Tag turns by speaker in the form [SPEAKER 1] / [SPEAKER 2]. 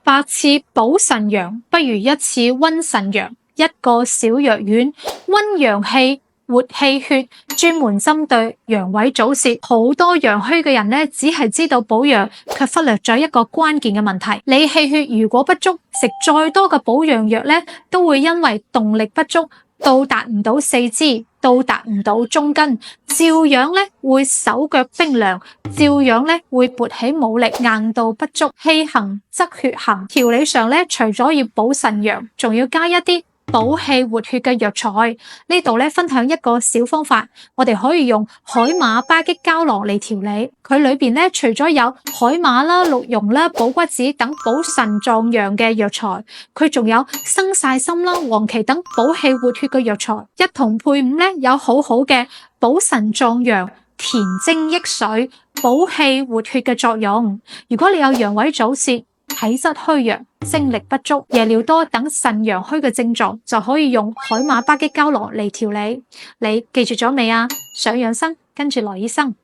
[SPEAKER 1] 百次補腎陽不如一次溫腎陽。一個小藥丸溫陽氣、活氣血，專門針對陽痿早泄。好多陽虛嘅人呢，只係知道補陽，卻忽略咗一個關鍵嘅問題。你氣血如果不足，食再多嘅補陽藥呢，都會因為動力不足，到達唔到四肢，到達唔到中筋，照樣咧會手腳冰涼，照樣咧會勃起冇力，硬度不足，氣行則血行。調理上咧，除咗要補腎陽，仲要加一啲補氣活血嘅藥材。呢度咧分享一個小方法，我哋可以用海馬巴戟膠囊嚟調理。佢裏邊咧除咗有海馬啦、鹿茸啦、補骨子等補腎壯陽嘅藥材，佢仲有生晒參啦、黃芪等補氣活血嘅藥材，一同配伍咧有好好嘅補腎壯陽、填精益水、補氣活血嘅作用。如果你有陽痿早泄、體質虛弱、精力不足、夜尿多等腎陽虛嘅症狀，就可以用海馬巴戟膠囊嚟調理。你記住咗未啊？想養生，跟住羅醫生。